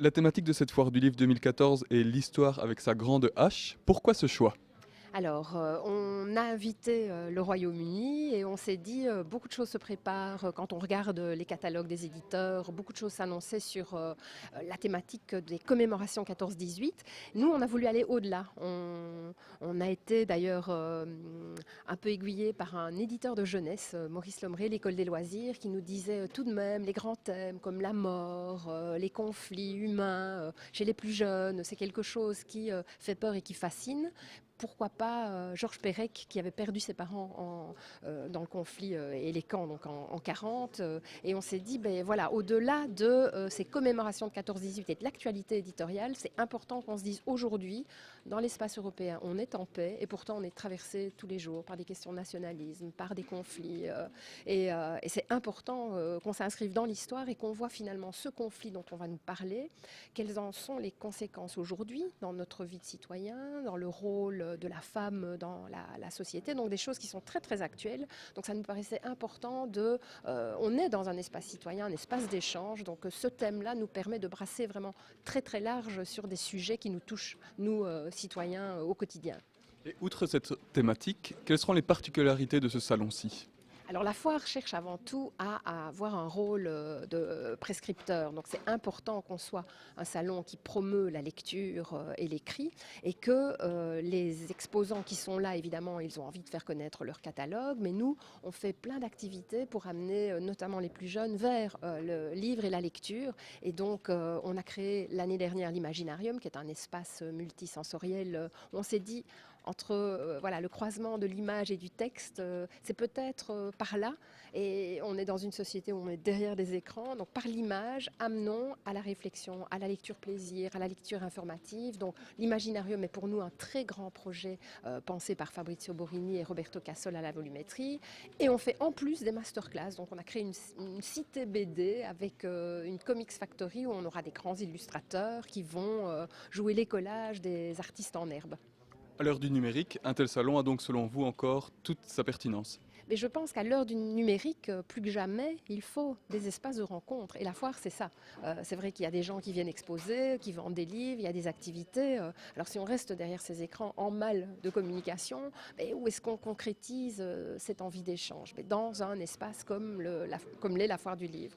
La thématique de cette foire du livre 2014 est l'histoire avec sa grande H. Pourquoi ce choix? Alors, on a invité le Royaume-Uni et on s'est dit beaucoup de choses se préparent quand on regarde les catalogues des éditeurs, beaucoup de choses s'annonçaient sur la thématique des commémorations 14-18. Nous, on a voulu aller au-delà. On a été d'ailleurs un peu aiguillés par un éditeur de jeunesse, Maurice Lomré, l'École des loisirs, qui nous disait tout de même les grands thèmes comme la mort, les conflits humains chez les plus jeunes, c'est quelque chose qui fait peur et qui fascine. Pourquoi pas Georges Perec qui avait perdu ses parents dans le conflit et les camps donc en 40 et on s'est dit ben voilà, au-delà de ces commémorations de 14-18 et de l'actualité éditoriale, c'est important qu'on se dise aujourd'hui dans l'espace européen on est en paix et pourtant on est traversé tous les jours par des questions de nationalisme, par des conflits et c'est important qu'on s'inscrive dans l'histoire et qu'on voit finalement ce conflit dont on va nous parler, quelles en sont les conséquences aujourd'hui dans notre vie de citoyen, dans le rôle de la femme dans la société, donc des choses qui sont très très actuelles. Donc ça nous paraissait important de... on est dans un espace citoyen, un espace d'échange, donc ce thème-là nous permet de brasser vraiment très très large sur des sujets qui nous touchent, nous citoyens, au quotidien. Et outre cette thématique, quelles seront les particularités de ce salon-ci? Alors la foire cherche avant tout à avoir un rôle de prescripteur. Donc c'est important qu'on soit un salon qui promeut la lecture et l'écrit et que les exposants qui sont là, évidemment, ils ont envie de faire connaître leur catalogue. Mais nous, on fait plein d'activités pour amener notamment les plus jeunes vers le livre et la lecture. Et donc on a créé l'année dernière l'Imaginarium, qui est un espace multisensoriel. On s'est dit entre voilà, le croisement de l'image et du texte, c'est peut-être par là. Et on est dans une société où on est derrière des écrans. Donc par l'image, amenons à la réflexion, à la lecture plaisir, à la lecture informative. Donc l'Imaginarium est pour nous un très grand projet pensé par Fabrizio Borini et Roberto Cassol à la volumétrie. Et on fait en plus des masterclass. Donc on a créé une cité BD avec une Comics Factory où on aura des grands illustrateurs qui vont jouer les collages des artistes en herbe. À l'heure du numérique, un tel salon a donc selon vous encore toute sa pertinence. Mais je pense qu'à l'heure du numérique, plus que jamais, il faut des espaces de rencontre. Et la foire, c'est ça. C'est vrai qu'il y a des gens qui viennent exposer, qui vendent des livres, il y a des activités. Alors si on reste derrière ces écrans en mal de communication, mais où est-ce qu'on concrétise cette envie d'échange? Mais dans un espace comme l'est la foire du livre.